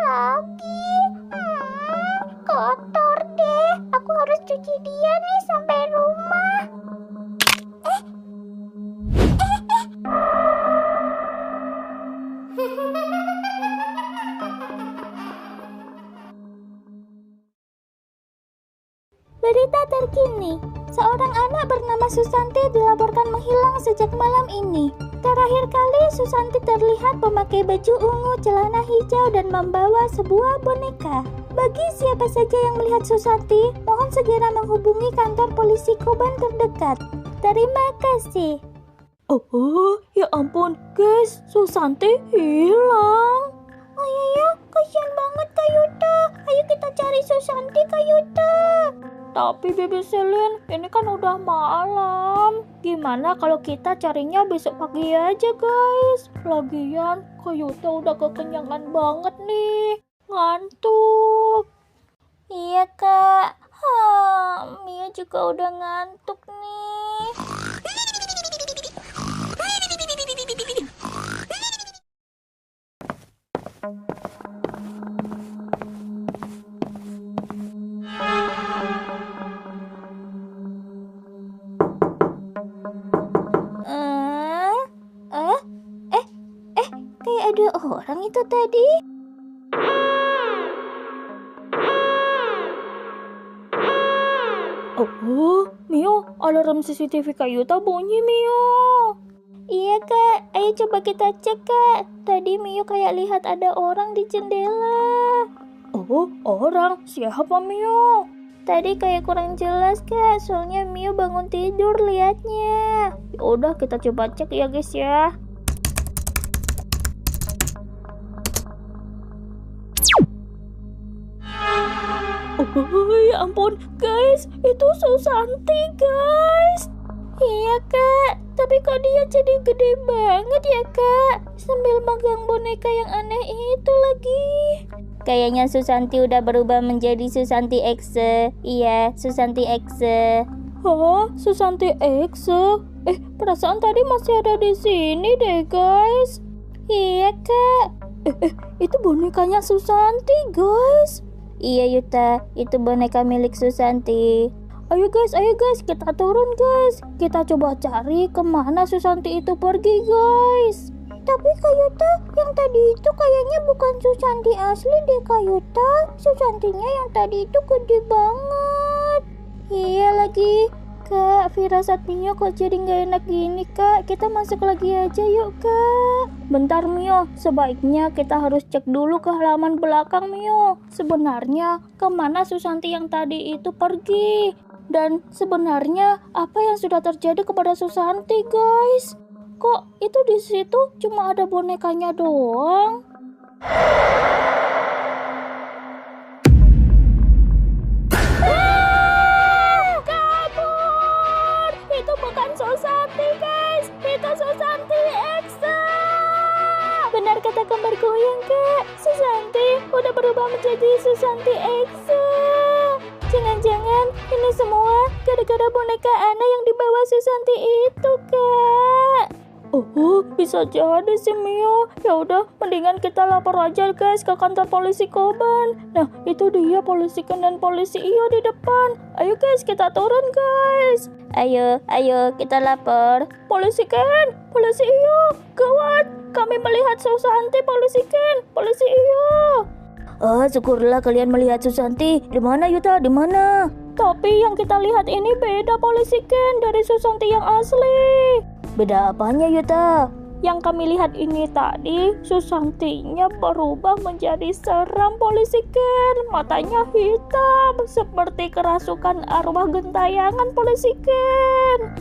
lagi. Kotor deh. Aku harus cuci dia nih sampai rumah. Berita terkini, seorang anak bernama Susanti dilaporkan menghilang sejak malam ini. Terakhir kali Susanti terlihat memakai baju ungu, celana hijau, dan membawa sebuah boneka. Bagi siapa saja yang melihat Susanti, mohon segera menghubungi kantor polisi Koban terdekat. Terima kasih. Oh, ya ampun, guys, Susanti hilang. Oh iya, kasihan banget Kak Yuta. Ayo kita cari Susanti, Kak Yuta. Tapi Bibi Selin, ini kan udah malam. Gimana kalau kita carinya besok pagi aja, guys? Lagian, Kak Yuta udah kekenyangan banget nih. Ngantuk. Iya, Kak. Mia juga udah ngantuk nih. Kayak ada orang itu tadi. Oh, Mio, alarm CCTV Kak Yuta bunyi, Mio. Iya, Kak. Ayo coba kita cek, Kak. Tadi Mio kayak lihat ada orang di jendela. Oh, orang? Siapa, Mio? Tadi kayak kurang jelas, Kak. Soalnya Mio bangun tidur liatnya. Udah, kita coba cek ya, guys ya. Oh, ya ampun, guys. Itu Susanti, guys. Iya, Kak. Tapi kok dia jadi gede banget ya, Kak? Sambil megang boneka yang aneh itu lagi. Kayaknya Susanti udah berubah menjadi Susanti Exe. Iya, Susanti Exe. Hah? Susanti Exe? Perasaan tadi masih ada di sini deh, guys. Iya, Kak. Itu bonekanya Susanti, guys. Iya, Yuta. Itu boneka milik Susanti. Ayo guys, kita turun guys. Kita coba cari kemana Susanti itu pergi, guys. Tapi Kak Yuta, yang tadi itu kayaknya bukan Susanti asli deh, Kak Yuta. Susantinya yang tadi itu gede banget. Iya lagi. Kak, firasat Mio kok jadi gak enak gini, Kak. Kita masuk lagi aja yuk, Kak. Bentar, Mio. Sebaiknya kita harus cek dulu ke halaman belakang, Mio. Sebenarnya kemana Susanti yang tadi itu pergi? Dan sebenarnya apa yang sudah terjadi kepada Susanti, guys? Kok itu di situ cuma ada bonekanya doang? Kabur! Itu bukan Susanti, guys. Itu Susanti Exe. Benar kata gambar goyang, Kak. Susanti udah berubah menjadi Susanti Exe. Jangan-jangan ini semua gara-gara boneka aneh yang dibawa Susanti itu, Kak. Oh, bisa jadi sih, Mio. Ya udah, mendingan kita lapor aja, guys, ke kantor polisi Koban. Nah, itu dia polisi Ken dan polisi Iyo di depan. Ayo, guys, kita turun, guys. Ayo, kita lapor. Polisi Ken, polisi Iyo, gawat. Kami melihat Susanti, polisi Ken, polisi Iyo. Syukurlah kalian melihat Susanti. Di mana, Yuta? Di mana? Tapi yang kita lihat ini beda, polisi Ken, dari Susanti yang asli. Beda apanya, Yuta? Yang kami lihat ini tadi, Susantinya berubah menjadi seram, polisi Ken. Matanya hitam, seperti kerasukan arwah gentayangan, polisi Ken.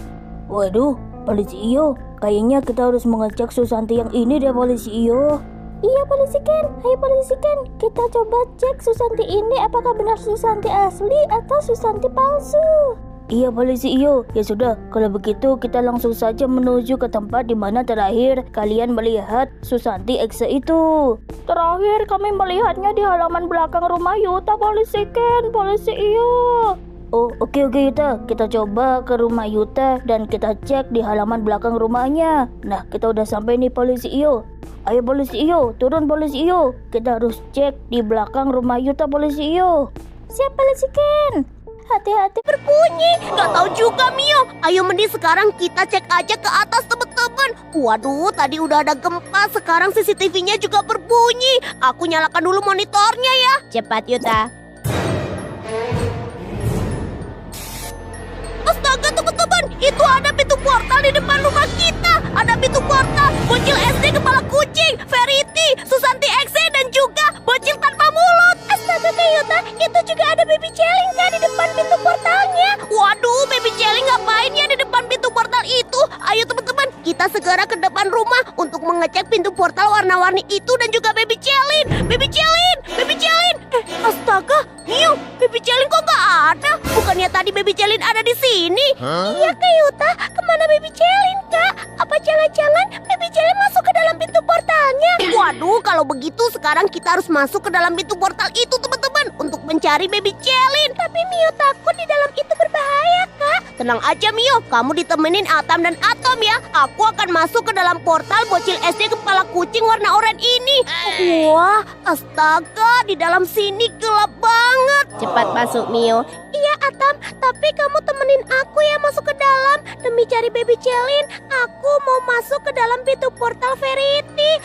Waduh, polisi Iyo. Kayaknya kita harus mengecek Susanti yang ini deh, polisi Iyo. Iya, polisi Ken. Ayo, polisi Ken. Kita coba cek Susanti ini apakah benar Susanti asli atau Susanti palsu. Iya, polisi Iyo. Ya sudah, kalau begitu kita langsung saja menuju ke tempat di mana terakhir kalian melihat Susanti Exe itu. Terakhir kami melihatnya di halaman belakang rumah Yuta, polisi Ken, polisi Iyo. Oh, oke Yuta. Kita coba ke rumah Yuta dan kita cek di halaman belakang rumahnya. Nah, kita udah sampai nih, polisi Iyo. Ayo polisi Iyo, turun polisi Iyo. Kita harus cek di belakang rumah Yuta polisi Iyo. Siap polisi Ken. Hati-hati Berbunyi. Gak tahu juga Mio. Ayo mending sekarang kita cek aja ke atas teman-teman. Waduh, tadi udah ada gempa. Sekarang CCTV-nya juga berbunyi. Aku nyalakan dulu monitornya ya. Cepat Yuta. Astaga teman-teman, itu ada pintu portal di depan rumah kita. Ada pintu portal. Bocil SD kepala kucing, Verity, Susanti Exe, dan juga bocil tanpa mulut. Astaga Kak Yuta, itu juga ada baby Celing kan di depan pintu portalnya. Waduh, baby Jelly ngapain ya di depan pintu portal itu? Ayo teman-teman, kita segera ke depan rumah untuk mengecek pintu portal warna-warni itu dan juga baby Jelly. Baby Jelly, baby Jelly. Astaga, Mio, baby Jelly kok nggak ada? Bukannya tadi baby Jelly ada di sini? Iya Kak Yuta, kemana baby Celing Kak? Apa jangan-jangan baby Celing masuk ke dalam pintu portalnya? Waduh, kalau begitu sekarang kita harus masuk ke dalam pintu portal itu teman-teman untuk mencari baby Jelly. Tapi Mio takut di dalam itu berbahaya Kak. Tenang aja Mio, kamu ditemenin Atam dan Atom ya. Aku akan masuk ke dalam portal bocil SD kepala kucing warna oranye ini. Wah, astaga, di dalam sini gelap banget. Cepat masuk Mio. Iya Atam, tapi kamu temenin aku ya masuk ke dalam. Demi cari baby Celin, aku mau masuk ke dalam pintu portal Verity.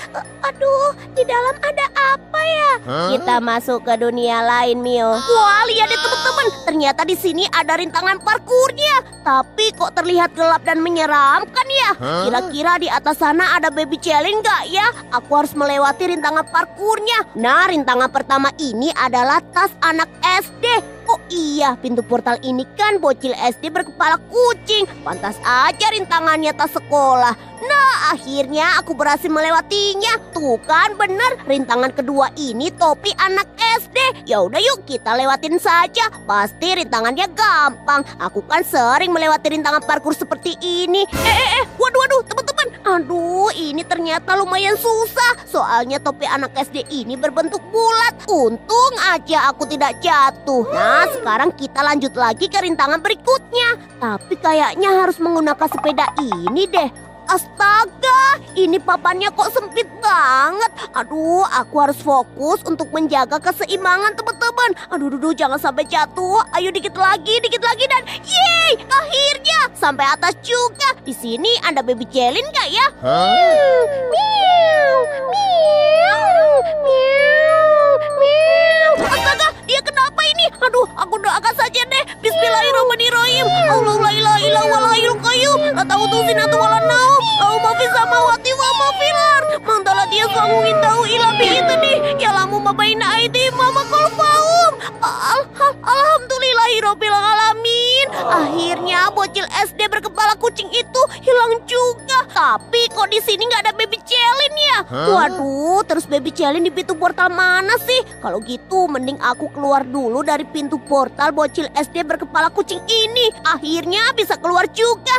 Aduh, di dalam ada apa ya? Kita masuk ke dunia lain Mio. Wah, lihat deh teman-teman, ternyata di sini ada rintangan parkurnya. Tapi kok terlihat gelap dan menyeramkan ya? Kira-kira di atas sana ada baby Celin nggak ya? Aku harus melewati rintangan parkurnya. Nah, rintangan pertama ini adalah tas anak SD. Oh iya, pintu portal ini kan bocil SD berkepala kucing. Pantas aja rintangannya tas sekolah. Nah, akhirnya aku berhasil melewatinya. Tuh kan bener, rintangan kedua ini topi anak SD. Ya udah yuk kita lewatin saja. Pasti rintangannya gampang. Aku kan sering melewati rintangan parkur seperti ini. Waduh teman-teman. Aduh, ini ternyata lumayan susah. Soalnya topi anak SD ini berbentuk bulat. Untung aja aku tidak jatuh. Nah, sekarang kita lanjut lagi ke rintangan berikutnya. Tapi kayaknya harus menggunakan sepeda ini deh. Astaga, ini papannya kok sempit banget. Aduh, aku harus fokus untuk menjaga keseimbangan teman-teman. Aduh, jangan sampai jatuh. Ayo dikit lagi dan yeay, akhirnya sampai atas juga. Di sini ada baby Jelin nggak ya? Miau, miau, miau, miau. Astaga, dia kenapa ini? Aduh, aku doakan saja deh. Bismillahirrahmanirrahim. Allah la ilaha illa huwal hayyul qayyum. La ta'khudhuhu sinatun wa la nawm. Lahu ma fis samawati wa ma fil ard. Man dzal ladzi yashfa'u indahu illa bi'idznihi. Ya'lamu ma baina aydihim wa ma khalfahum. Alhamdulillahirabbil alamin. Akhirnya bocil SD berkepala kucing itu hilang juga. Tapi kok di sini nggak ada baby Celin ya? Waduh, terus baby Celin di pintu portal mana sih? Kalau gitu mending aku keluar dulu dari pintu portal bocil SD berkepala kucing ini. Akhirnya bisa keluar juga.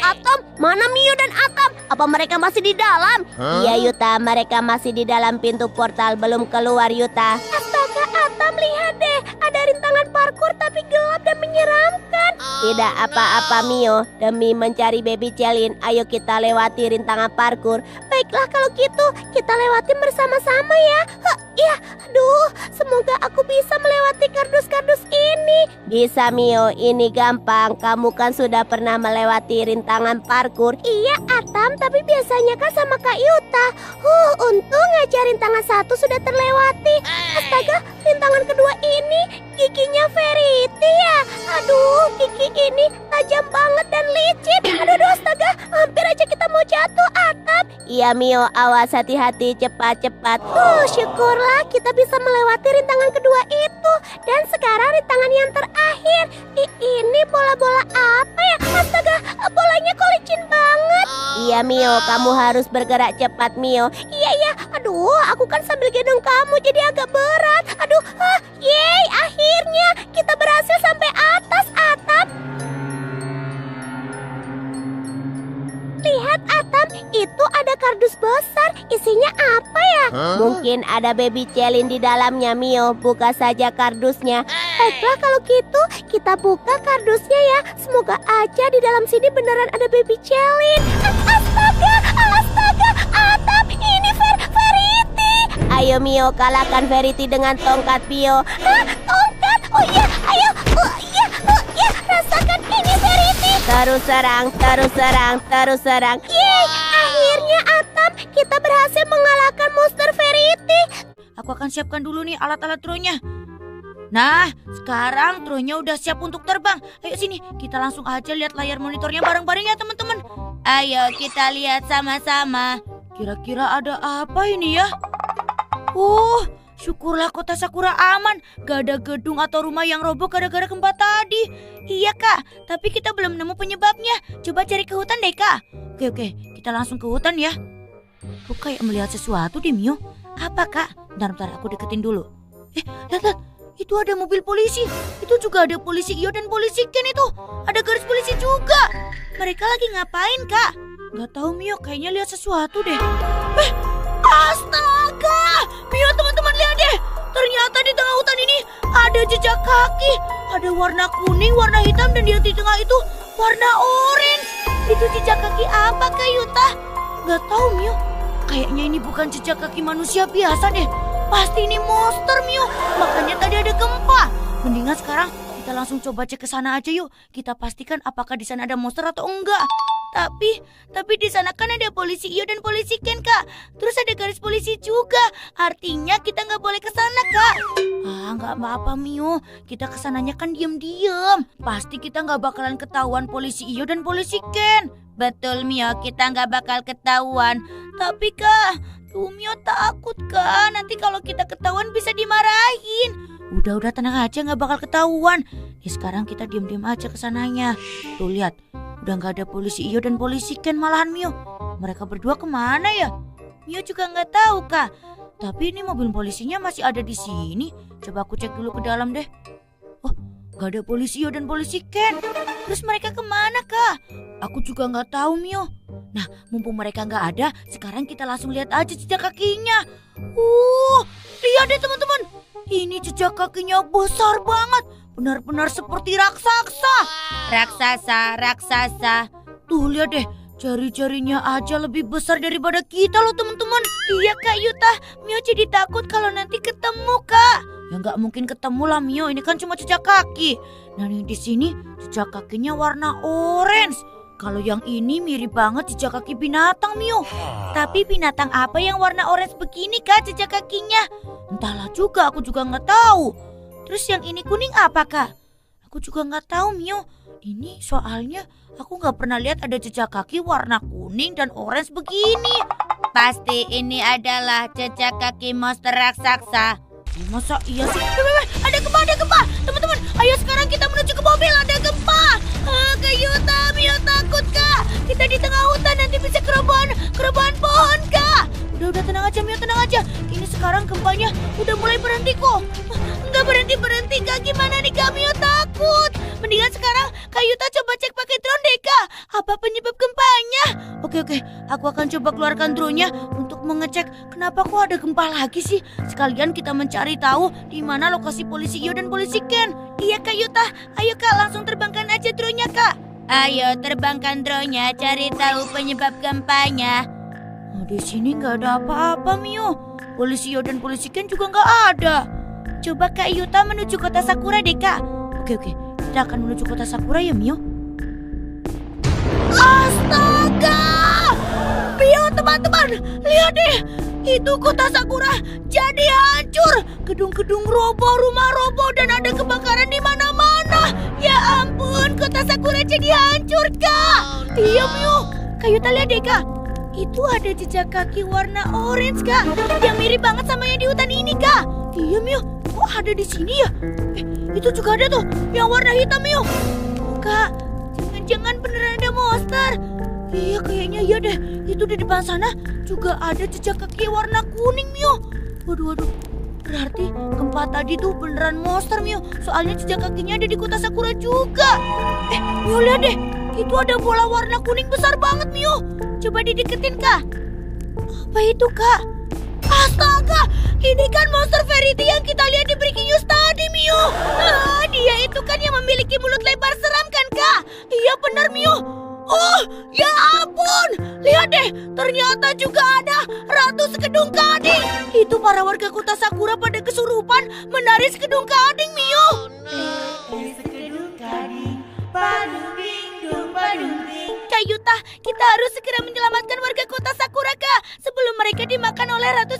Atom, mana Mio dan Atom? Apa mereka masih di dalam? Iya Yuta, mereka masih di dalam pintu portal, belum keluar Yuta. Astaga Atom, lihat deh, ada rintangan parkur tapi gelap dan menyeramkan. Tidak apa-apa Mio, demi mencari baby Celin, ayo kita lewati rintangan parkur. Baiklah kalau gitu, kita lewatin bersama-sama ya. Iya, aduh, semoga aku bisa melewati kardus-kardus ini. Bisa Mio, ini gampang. Kamu kan sudah pernah melewati rintangan parkur. Iya Atam, tapi biasanya kan sama Kak Yuta. Untung aja rintangan satu sudah terlewati. Astaga, rintangan kedua ini giginya Verity ya. Aduh, gigi ini tajam banget dan licin. Aduh, astaga, hampir aja kita mau jatuh Atam. Iya Mio, awas hati-hati, cepat-cepat. Syukurlah kita bisa melewati rintangan kedua itu. Dan sekarang rintangan yang terakhir. Ini bola-bola apa ya? Astaga, bolanya kok licin banget. Iya Mio, kamu harus bergerak cepat Mio. Iya, aduh, aku kan sambil gendong kamu jadi agak berat. Aduh, yeay, akhirnya kita berhasil sampai atas atap. Lihat Atam, itu ada kardus besar. Isinya apa ya? Mungkin ada baby Celin di dalamnya Mio. Buka saja kardusnya. Baiklah kalau gitu, kita buka kardusnya ya. Semoga aja di dalam sini beneran ada baby Celin. Astaga, Atam, ini Ayo Mio, kalahkan Verity dengan tongkat Mio. Hah, tongkat? Oh iya, ayo. Oh iya, rasakan ini Verity. Terus serang. Yeay, akhirnya Atam, kita berhasil mengalahkan monster Verity. Aku akan siapkan dulu nih alat-alat drone-nya. Nah, sekarang drone-nya udah siap untuk terbang. Ayo sini, kita langsung aja lihat layar monitornya bareng-bareng ya teman-teman. Ayo kita lihat sama-sama. Kira-kira ada apa ini ya? Syukurlah kota Sakura aman. Gak ada gedung atau rumah yang roboh gara-gara gempa tadi. Iya kak, tapi kita belum nemu penyebabnya. Coba cari ke hutan deh kak. Oke, kita langsung ke hutan ya. Aku kayak melihat sesuatu deh Mio. Apa kak? Bentar, aku deketin dulu. Lihat. Itu ada mobil polisi. Itu juga ada polisi Iyo dan polisi Ken itu. Ada garis polisi juga. Mereka lagi ngapain kak? Gak tahu Mio, kayaknya lihat sesuatu deh. Astaga! Mio teman-teman lihat deh. Ternyata di tengah hutan ini ada jejak kaki. Ada warna kuning, warna hitam, dan di tengah itu warna orange. Itu jejak kaki apa kak Yuta? Gak tahu Mio. Kayaknya ini bukan jejak kaki manusia biasa deh. Pasti ini monster Mio. Makanya tadi ada gempa. Mendingan sekarang kita langsung coba cek ke sana aja yuk. Kita pastikan apakah di sana ada monster atau enggak. Tapi di sana kan ada polisi Iyo dan polisi Ken kak. Terus ada garis polisi juga. Artinya kita nggak boleh ke sana kak. Nggak apa-apa Mio. Kita kesananya kan diem-diem. Pasti kita nggak bakalan ketahuan polisi Iyo dan polisi Ken. Betul Mio, kita nggak bakal ketahuan. Tapi kak, Mio takut kak. Nanti kalau kita ketahuan bisa dimarahin. Udah tenang aja, nggak bakal ketahuan. Sekarang kita diem-diem aja kesananya. Tuh lihat. Udah gak ada polisi Iyo dan polisi Ken malahan Mio. Mereka berdua kemana ya? Mio juga gak tahu kak. Tapi ini mobil polisinya masih ada di sini. Coba aku cek dulu ke dalam deh. Gak ada polisi Iyo dan polisi Ken. Terus mereka kemana kak? Aku juga gak tahu Mio. Nah mumpung mereka gak ada, sekarang kita langsung lihat aja jejak kakinya. Lihat deh teman-teman. Ini jejak kakinya besar banget. Benar-benar seperti raksasa. Raksasa. Tuh lihat deh, jari-jarinya aja lebih besar daripada kita loh teman-teman. Iya kak Yuta, Mio jadi takut kalau nanti ketemu kak. Ya nggak mungkin ketemu lah Mio, ini kan cuma jejak kaki. Nah nih di sini jejak kakinya warna orange. Kalau yang ini mirip banget jejak kaki binatang Mio. Tapi binatang apa yang warna orange begini kak jejak kakinya? Entahlah juga, aku juga nggak tahu. Terus yang ini kuning apa kak? Aku juga nggak tahu Mio. Ini soalnya aku nggak pernah lihat ada jejak kaki warna kuning dan orange begini. Pasti ini adalah jejak kaki monster raksasa. Masa iya sih? Ada gempa. Teman-teman, ayo sekarang kita menuju ke mobil. Ada gempa. Kak Yuta, Mio takut kak. Kita di tengah hutan nanti bisa kerobohan pohon kak. Udah tenang aja Mio, tenang aja. Ini sekarang gempanya udah mulai berhenti kok. Nggak berhenti kak, gimana nih kak? Mio takut. Mendingan sekarang Kak Yuta coba cek pakai drone deh kak. Apa penyebab gempanya? Oke, aku akan coba keluarkan drone-nya untuk mengecek kenapa kok ada gempa lagi sih. Sekalian kita mencari tahu di mana lokasi polisi Iyo dan polisi Ken. Iya Kak Yuta, ayo kak langsung terbangkan aja drone-nya kak. Ayo terbangkan drone-nya, cari tahu penyebab gempanya. Di sini nggak ada apa-apa Mio. Polisi Iyo dan polisi Ken juga nggak ada. Coba Kak Yuta menuju kota Sakura deh kak. Oke, kita akan menuju kota Sakura ya Mio. Astaga! Mio teman-teman, lihat deh. Itu kota Sakura jadi hancur. Gedung-gedung roboh, rumah roboh, dan ada kebakaran di mana-mana. Ya ampun, kota Sakura jadi hancur kak. Iya Mio, Kak Yuta lihat deh kak. Itu ada jejak kaki warna orange kak, yang mirip banget sama yang di hutan ini kak. Iya Mio, kok ada di sini ya? Itu juga ada tuh yang warna hitam Mio. Kak, jangan-jangan beneran ada monster. Iya kayaknya iya deh. Itu di depan sana juga ada jejak kaki warna kuning Mio. Waduh, berarti gempa tadi tuh beneran monster Mio. Soalnya jejak kakinya ada di kota Sakura juga. Mio lihat deh, itu ada bola warna kuning besar banget Mio. Coba dideketin kak. Apa itu kak? Astaga, ini kan monster Verity yang kita lihat di breaking news tadi Mio. Dia itu kan yang memiliki mulut lebar seram kan kak? Iya benar Mio. Oh ya ampun, lihat deh, ternyata juga ada Ratu Sekedung Gading. Itu para warga kota Sakura pada kesurupan menari sekedung gading, Mio. Kak Yuta, kita harus segera menyelamatkan warga kota Sakura, Kak, sebelum mereka dimakan oleh Ratu